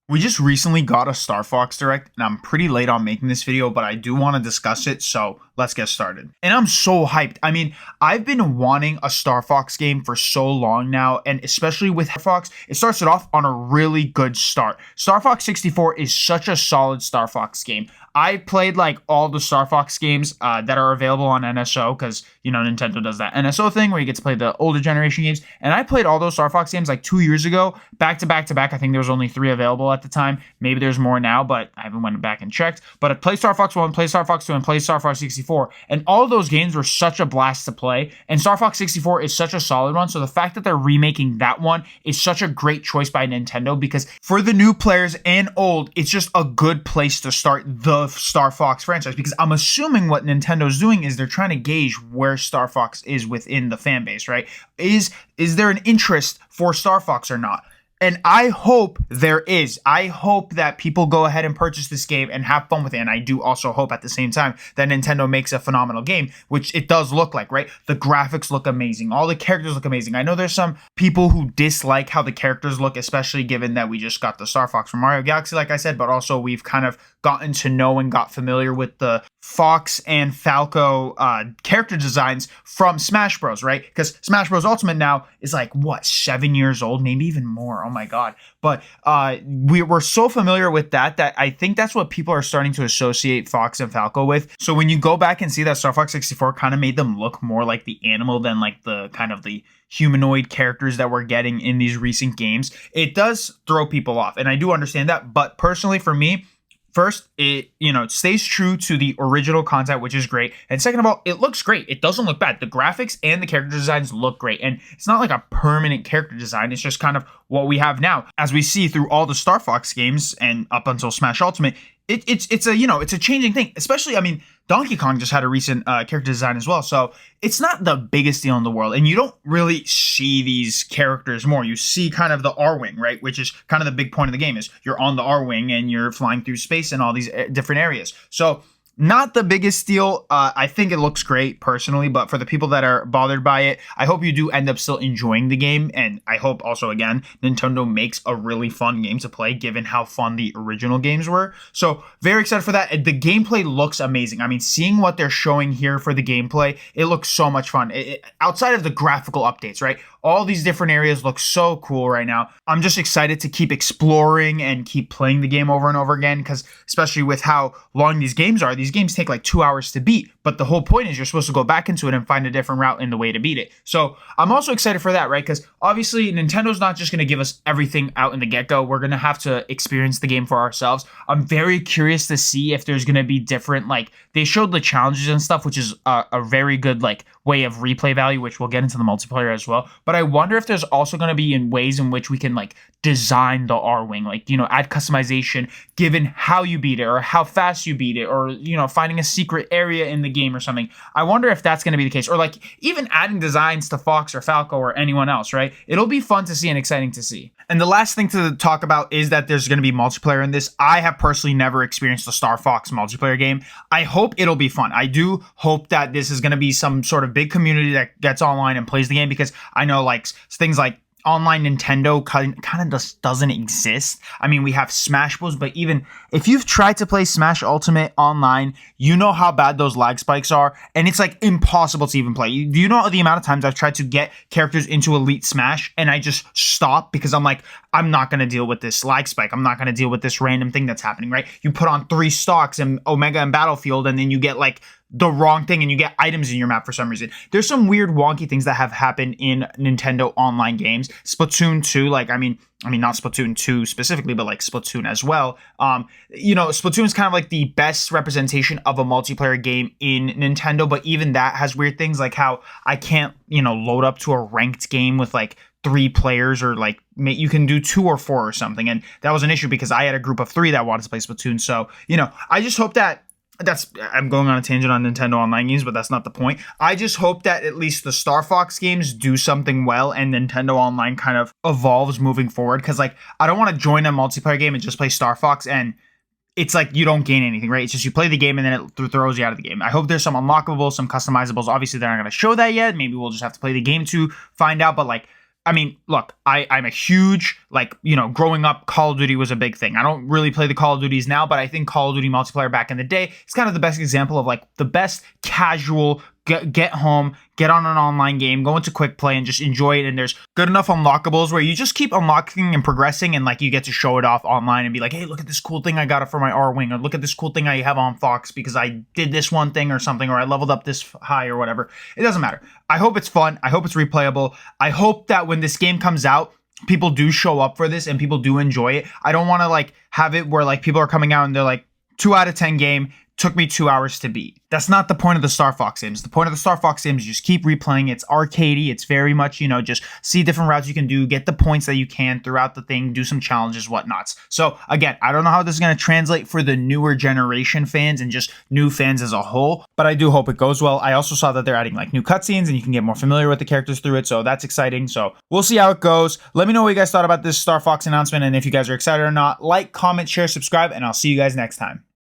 We just recently got a Starfox Direct, and I'm pretty late on making this video, but I do want to discuss it, so let's get started. And I'm so hyped. I mean, I've been wanting a Starfox game for so long now, and especially with Starfox, it starts it off on a really good start. Starfox 64 is such a solid Starfox game. I played like all the Starfox games that are available on NSO because, you know, Nintendo does that NSO thing where you get to play the older generation games. And I played all those Starfox games like 2 years ago, back to back to back. I think there was only 3 available at the time. Maybe there's more now, but I haven't went back and checked. But I played Starfox 1, played Starfox 2, and played Starfox 64. And all of those games were such a blast to play. And Starfox 64 is such a solid one. So the fact that they're remaking that one is such a great choice by Nintendo because for the new players and old, it's just a good place to start the Star Fox franchise, because I'm assuming what Nintendo's doing is they're trying to gauge where Star Fox is within the fan base, right? Is there an interest for Star Fox or not? And I hope there is. I hope that people go ahead and purchase this game and have fun with it. And I do also hope at the same time that Nintendo makes a phenomenal game, which it does look like, right? The graphics look amazing. All the characters look amazing. I know there's some people who dislike how the characters look, especially given that we just got the Star Fox from Mario Galaxy, like I said, but also we've kind of gotten to know and got familiar with the Fox and Falco character designs from Smash Bros, right? Because Smash Bros Ultimate now is like, what, 7 years old? Maybe even more. Oh my God. But we're so familiar with that I think that's what people are starting to associate Fox and Falco with. So when you go back and see that Star Fox 64 kind of made them look more like the animal than like the kind of the humanoid characters that we're getting in these recent games, it does throw people off. And I do understand that. But personally, for me, first, it stays true to the original content, which is great. And second of all, it looks great. It doesn't look bad. The graphics and the character designs look great. And it's not like a permanent character design. It's just kind of what we have now. As we see through all the Star Fox games and up until Smash Ultimate, it's a changing thing. Especially, I mean, Donkey Kong just had a recent character design as well. So it's not the biggest deal in the world. And you don't really see these characters more. You see kind of the R-Wing, right? Which is kind of the big point of the game is you're on the R-Wing and you're flying through space in all these different areas. So not the biggest deal. I think it looks great personally, but for the people that are bothered by it, I hope you do end up still enjoying the game. And I hope also, again, Nintendo makes a really fun game to play given how fun the original games were. So very excited for that. The gameplay looks amazing. I mean, seeing what they're showing here for the gameplay, it looks so much fun. Outside of the graphical updates, right? All these different areas look so cool right now. I'm just excited to keep exploring and keep playing the game over and over again, because especially with how long these games are, these games take like 2 hours to beat. But the whole point is you're supposed to go back into it and find a different route in the way to beat it. So I'm also excited for that, right? Because obviously Nintendo's not just going to give us everything out in the get-go. We're going to have to experience the game for ourselves. I'm very curious to see if there's going to be different, like they showed the challenges and stuff, which is a very good like way of replay value, which we'll get into the multiplayer as well. But I wonder if there's also going to be in ways in which we can like design the R-Wing, like, add customization given how you beat it or how fast you beat it, or, finding a secret area in the game or something. I wonder if that's going to be the case, or like even adding designs to Fox or Falco or anyone else, right? It'll be fun to see and exciting to see. And the last thing to talk about is that there's going to be multiplayer in this. I have personally never experienced a Star Fox multiplayer game. I hope it'll be fun. I do hope that this is going to be some sort of big community that gets online and plays the game, because I know like things like online Nintendo kind of just doesn't exist. I mean, we have Smash Bros, but even if you've tried to play Smash Ultimate online, you know how bad those lag spikes are, and it's like impossible to even play. Do you know the amount of times I've tried to get characters into Elite Smash and I just stop because I'm like, I'm not going to deal with this lag spike. I'm not going to deal with this random thing that's happening, right? You put on 3 stocks in Omega and Battlefield, and then you get like the wrong thing and you get items in your map for some reason. There's some weird wonky things that have happened in Nintendo online games. Splatoon 2, like, I mean not Splatoon 2 specifically, but like Splatoon as well. Splatoon is kind of like the best representation of a multiplayer game in Nintendo, but even that has weird things like how I can't, load up to a ranked game with like 3 players, or like you can do 2 or 4 or something. And that was an issue because I had a group of 3 that wanted to play Splatoon. So, I just hope that I'm going on a tangent on Nintendo Online games, but that's not the point. I just hope that at least the Star Fox games do something well and Nintendo Online kind of evolves moving forward. Because like, I don't want to join a multiplayer game and just play Star Fox and it's like you don't gain anything, right? It's just you play the game and then it throws you out of the game. I hope there's some unlockables, some customizables. Obviously, they're not going to show that yet. Maybe we'll just have to play the game to find out. But like, I mean, look, I'm a huge, like, growing up, Call of Duty was a big thing. I don't really play the Call of Duties now, but I think Call of Duty multiplayer back in the day is kind of the best example of like the best casual get home, get on an online game, go into quick play and just enjoy it. And there's good enough unlockables where you just keep unlocking and progressing, and like you get to show it off online and be like, hey, look at this cool thing I got for my R-Wing, or look at this cool thing I have on Fox because I did this one thing or something, or I leveled up this high or whatever. It doesn't matter. I hope it's fun. I hope it's replayable. I hope that when this game comes out, people do show up for this and people do enjoy it. I don't want to like have it where like people are coming out and they're like 2 out of 10 game, took me 2 hours to beat. That's not the point of the Starfox games. The point of the Starfox games is just keep replaying. It's arcadey. It's very much, just see different routes you can do, get the points that you can throughout the thing, do some challenges, whatnots. So again, I don't know how this is going to translate for the newer generation fans and just new fans as a whole, but I do hope it goes well. I also saw that they're adding like new cutscenes and you can get more familiar with the characters through it. So that's exciting. So we'll see how it goes. Let me know what you guys thought about this Starfox announcement and if you guys are excited or not. Like, comment, share, subscribe, and I'll see you guys next time.